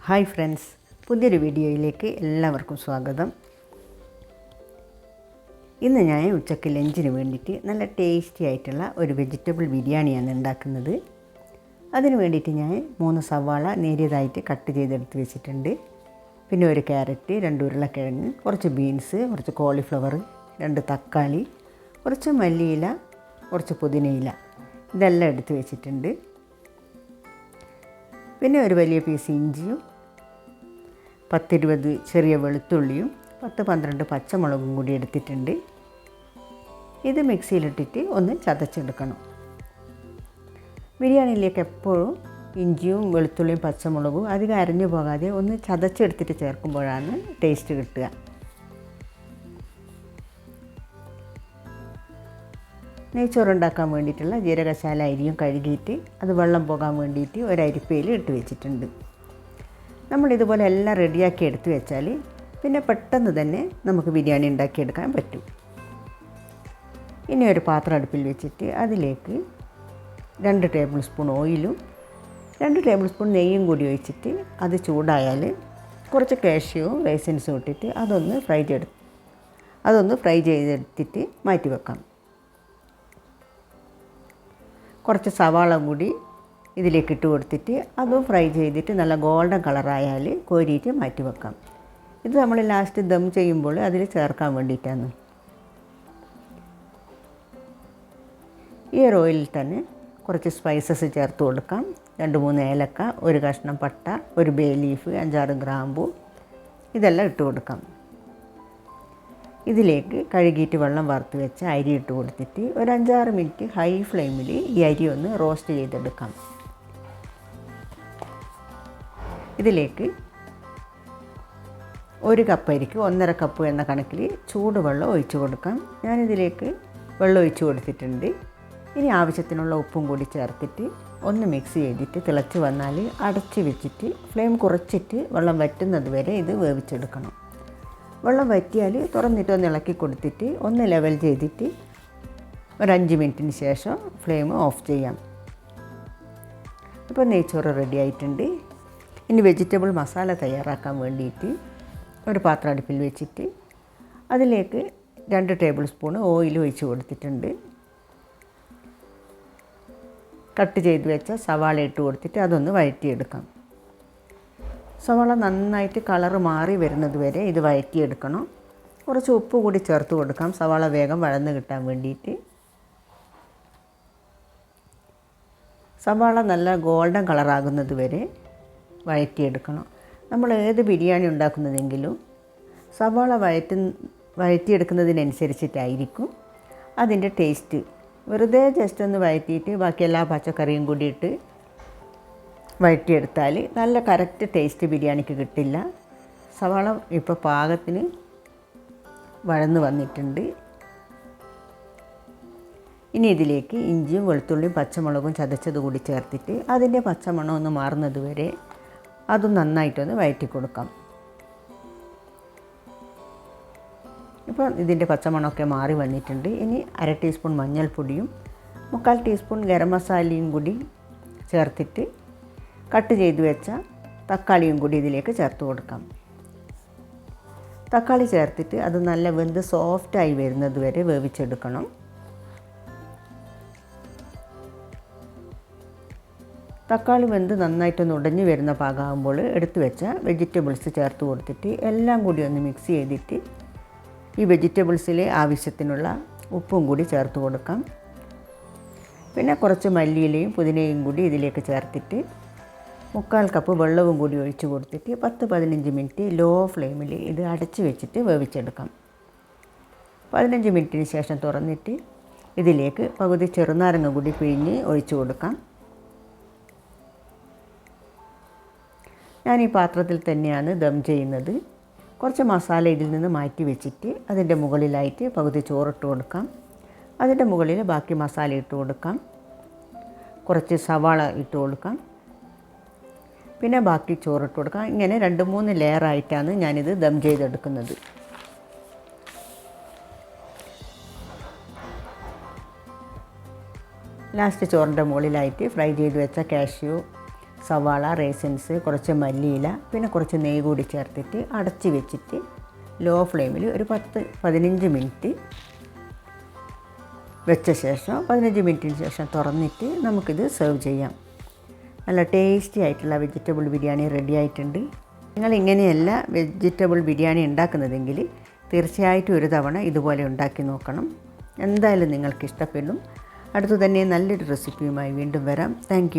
Hi friends, പുതിയൊരു വീഡിയോയിലേക്ക് എല്ലാവർക്കും സ്വാഗതം. ഇന്ന് ഞാൻ ഉച്ചയ്ക്ക് ലഞ്ചിന് വേണ്ടിയിട്ട് നല്ല ടേസ്റ്റി ആയിട്ടുള്ള ഒരു വെജിറ്റബിൾ ബിരിയാണിയാണ് ഉണ്ടാക്കുന്നത്. അതിന് വേണ്ടിയിട്ട് ഞാൻ 3 സവാള നേരിയതായിട്ട് കട്ട് ചെയ്തെടുത്ത് വെച്ചിട്ടുണ്ട്. പിന്നെ ഒരു ക്യാരറ്റ്, 2 ഉരുളക്കിഴങ്ങ്, കുറച്ച് ബീൻസ്, കുറച്ച് കോളിഫ്ലവർ, 2 തക്കാളി, കുറച്ച് മല്ലിയില, കുറച്ച് പുതിനയില, ഇതെല്ലാം എടുത്ത് വെച്ചിട്ടുണ്ട്. പിന്നെ ഒരു വലിയ പീസ് ഇഞ്ചിയും 10-20 ചെറിയ വെളുത്തുള്ളിയും 10-12 പച്ചമുളകും കൂടി എടുത്തിട്ടുണ്ട്. ഇത് മിക്സിയിലിട്ടിട്ട് ഒന്ന് ചതച്ചെടുക്കണം. ബിരിയാണിയിലേക്ക് എപ്പോഴും ഇഞ്ചിയും വെളുത്തുള്ളിയും പച്ചമുളകും അധികം അരഞ്ഞു പോകാതെ ഒന്ന് ചതച്ചെടുത്തിട്ട് ചേർക്കുമ്പോഴാണ് ടേസ്റ്റ് കിട്ടുക. നെയ്ച്ചോറുണ്ടാക്കാൻ വേണ്ടിയിട്ടുള്ള ജീരകശാല അരിയും കഴുകിയിട്ട് അത് വെള്ളം പോകാൻ വേണ്ടിയിട്ട് ഒരു അരിപ്പയിൽ ഇട്ട് വെച്ചിട്ടുണ്ട്. നമ്മളിതുപോലെ എല്ലാം റെഡിയാക്കി എടുത്ത് വെച്ചാൽ പിന്നെ പെട്ടെന്ന് തന്നെ നമുക്ക് ബിരിയാണി ഉണ്ടാക്കിയെടുക്കാൻ പറ്റും. ഇനി ഒരു പാത്രം അടുപ്പിൽ വെച്ചിട്ട് അതിലേക്ക് 2 ടേബിൾ സ്പൂൺ ഓയിലും 2 ടേബിൾ സ്പൂൺ നെയ്യും കൂടി ഒഴിച്ചിട്ട് അത് ചൂടായാൽ കുറച്ച് കാഷ്യൂവും റൈസിൻസും ഇട്ടിട്ട് അതൊന്ന് ഫ്രൈ ചെയ്തെടുത്തിട്ട് മാറ്റി വെക്കാം. കുറച്ച് സവാള കൂടി ഇതിലേക്ക് ഇട്ട് കൊടുത്തിട്ട് അതും ഫ്രൈ ചെയ്തിട്ട് നല്ല ഗോൾഡൻ കളറായാൽ കോരിയിട്ട് മാറ്റി വെക്കാം. ഇത് നമ്മൾ ലാസ്റ്റ് ദം ചെയ്യുമ്പോൾ അതിൽ ചേർക്കാൻ വേണ്ടിയിട്ടാണ്. ഈ ഒരു ഓയിലിൽ തന്നെ കുറച്ച് സ്പൈസസ് ചേർത്ത് കൊടുക്കാം. 2-3 ഏലക്ക, ഒരു കഷ്ണം പട്ട, ഒരു ബേ ലീഫ്, 5-6 ഗ്രാമ്പു, ഇതെല്ലാം ഇട്ട് കൊടുക്കാം. ഇതിലേക്ക് കഴുകിയിട്ട് വെള്ളം വറുത്ത് വെച്ച് അരി ഇട്ട് കൊടുത്തിട്ട് ഒരു 5-6 മിനിറ്റ് ഹൈ ഫ്ലെയിമിൽ ഈ അരി ഒന്ന് റോസ്റ്റ് ചെയ്തെടുക്കാം. ഇതിലേക്ക് 1 കപ്പ് അരിക്ക് 1.5 കപ്പ് എന്ന കണക്കിൽ ചൂടുവെള്ളം ഒഴിച്ചു കൊടുക്കാം. ഞാനിതിലേക്ക് വെള്ളം ഒഴിച്ചു കൊടുത്തിട്ടുണ്ട്. ഇനി ആവശ്യത്തിനുള്ള ഉപ്പും കൂടി ചേർത്തിട്ട് ഒന്ന് മിക്സ് ചെയ്തിട്ട് തിളച്ച് വന്നാൽ അടച്ച് വെച്ചിട്ട് ഫ്ലെയിം കുറച്ചിട്ട് വെള്ളം വറ്റുന്നത് വരെ ഇത് വേവിച്ചെടുക്കണം. വെള്ളം വറ്റിയാൽ തുറന്നിട്ട് ഒന്ന് ഇളക്കി കൊടുത്തിട്ട് ഒന്ന് ലെവൽ ചെയ്തിട്ട് ഒരു 5 മിനിറ്റിന് ശേഷം ഫ്ലെയിം ഓഫ് ചെയ്യാം. അപ്പോൾ നെയ്ച്ചോറ് റെഡി ആയിട്ടുണ്ട്. ഇനി വെജിറ്റബിൾ മസാല തയ്യാറാക്കാൻ വേണ്ടിയിട്ട് ഒരു പാത്രം അടുപ്പിൽ വെച്ചിട്ട് അതിലേക്ക് 2 ടേബിൾ സ്പൂൺ ഓയിൽ ഒഴിച്ച് കൊടുത്തിട്ടുണ്ട്. കട്ട് ചെയ്ത് വെച്ച സവാള ഇട്ട് കൊടുത്തിട്ട് അതൊന്ന് വഴറ്റിയെടുക്കാം. സവാള നന്നായിട്ട് കളറ് മാറി വരുന്നത് വരെ ഇത് വഴറ്റിയെടുക്കണം. കുറച്ച് ഉപ്പ് കൂടി ചേർത്ത് കൊടുക്കാം, സവാള വേഗം വഴന്ന് കിട്ടാൻ വേണ്ടിയിട്ട്. സവാള നല്ല ഗോൾഡൻ കളറാകുന്നത് വരെ വഴറ്റിയെടുക്കണം. നമ്മൾ ഏത് ബിരിയാണി ഉണ്ടാക്കുന്നതെങ്കിലും സവാള വഴറ്റിയെടുക്കുന്നതിനനുസരിച്ചിട്ടായിരിക്കും അതിൻ്റെ ടേസ്റ്റ്. വെറുതെ ജസ്റ്റ് ഒന്ന് വഴറ്റിയിട്ട് ബാക്കി എല്ലാ പച്ചക്കറിയും കൂടിയിട്ട് വഴറ്റിയെടുത്താൽ നല്ല കറക്റ്റ് ടേസ്റ്റ് ബിരിയാണിക്ക് കിട്ടില്ല. സവാള ഇപ്പോൾ പാകത്തിന് വഴന്ന് വന്നിട്ടുണ്ട്. ഇനി ഇതിലേക്ക് ഇഞ്ചിയും വെളുത്തുള്ളിയും പച്ചമുളകും ചതച്ചത് കൂടി ചേർത്തിട്ട് അതിൻ്റെ പച്ചമണം ഒന്ന് മാറുന്നത് വരെ അതും നന്നായിട്ടൊന്ന് വഴറ്റി കൊടുക്കാം. ഇപ്പോൾ ഇതിൻ്റെ പച്ചമണമൊക്കെ മാറി വന്നിട്ടുണ്ട്. ഇനി 1/2 ടീസ്പൂൺ മഞ്ഞൾപ്പൊടിയും 3/4 ടീസ്പൂൺ ഗരം മസാലയും കൂടി ചേർത്തിട്ട് കട്ട് ചെയ്ത് വെച്ച തക്കാളിയും കൂടി ഇതിലേക്ക് ചേർത്ത് കൊടുക്കാം. തക്കാളി ചേർത്തിട്ട് അത് നല്ല വെന്ത് സോഫ്റ്റായി വരുന്നത് വരെ വേവിച്ചെടുക്കണം. തക്കാളി വെന്ത് നന്നായിട്ടൊന്ന് ഉടഞ്ഞു വരുന്ന പാകമാകുമ്പോൾ എടുത്തു വെച്ച വെജിറ്റബിൾസ് ചേർത്ത് കൊടുത്തിട്ട് എല്ലാം കൂടി ഒന്ന് മിക്സ് ചെയ്തിട്ട് ഈ വെജിറ്റബിൾസിൽ ആവശ്യത്തിനുള്ള ഉപ്പും കൂടി ചേർത്ത് കൊടുക്കാം. പിന്നെ കുറച്ച് മല്ലിയിലയും പുതിനയും കൂടി ഇതിലേക്ക് ചേർത്തിട്ട് 3/4 കപ്പ് വെള്ളവും കൂടി ഒഴിച്ച് കൊടുത്തിട്ട് 10-15 മിനിറ്റ് ലോ ഫ്ലെയിമിൽ ഇത് അടച്ച് വെച്ചിട്ട് വേവിച്ചെടുക്കാം. 15 മിനിറ്റിന് ശേഷം തുറന്നിട്ട് ഇതിലേക്ക് പകുതി ചെറുനാരങ്ങ കൂടി പിഴിഞ്ഞ് ഒഴിച്ച് കൊടുക്കാം. ഞാൻ ഈ പാത്രത്തിൽ തന്നെയാണ് ദം ചെയ്യുന്നത്. കുറച്ച് മസാല ഇതിൽ നിന്ന് മാറ്റി വെച്ചിട്ട് അതിൻ്റെ മുകളിലായിട്ട് പകുതി ചോറിട്ട് കൊടുക്കാം. അതിൻ്റെ മുകളിൽ ബാക്കി മസാല ഇട്ട് കൊടുക്കാം. കുറച്ച് സവാള ഇട്ട് കൊടുക്കാം. പിന്നെ ബാക്കി ചോറിട്ട് കൊടുക്കാം. ഇങ്ങനെ 2-3 ലെയറായിട്ടാണ് ഞാനിത് ദം ചെയ്തെടുക്കുന്നത്. ലാസ്റ്റ് ചോറിൻ്റെ മുകളിലായിട്ട് ഫ്രൈ ചെയ്ത് വെച്ച കാഷ്യൂ, സവാള, റേസിൻസ്, കുറച്ച് മല്ലിയില, പിന്നെ കുറച്ച് നെയ്യ് കൂടി ചേർത്തിട്ട് അടച്ച് വെച്ചിട്ട് ലോ ഫ്ലെയിമിൽ ഒരു 10-15 മിനിറ്റ് വെച്ച ശേഷം 15 മിനിറ്റിന് ശേഷം തുറന്നിട്ട് നമുക്കിത് സെർവ് ചെയ്യാം. നല്ല ടേസ്റ്റി ആയിട്ടുള്ള വെജിറ്റബിൾ ബിരിയാണി റെഡി ആയിട്ടുണ്ട്. നിങ്ങൾ ഇങ്ങനെയല്ല വെജിറ്റബിൾ ബിരിയാണി ഉണ്ടാക്കുന്നതെങ്കിൽ തീർച്ചയായിട്ടും ഒരു തവണ ഇതുപോലെ ഉണ്ടാക്കി നോക്കണം. എന്തായാലും നിങ്ങൾക്ക് ഇഷ്ടപ്പെടും. അടുത്തു തന്നെ നല്ലൊരു റെസിപ്പിയുമായി വീണ്ടും വരാം. താങ്ക്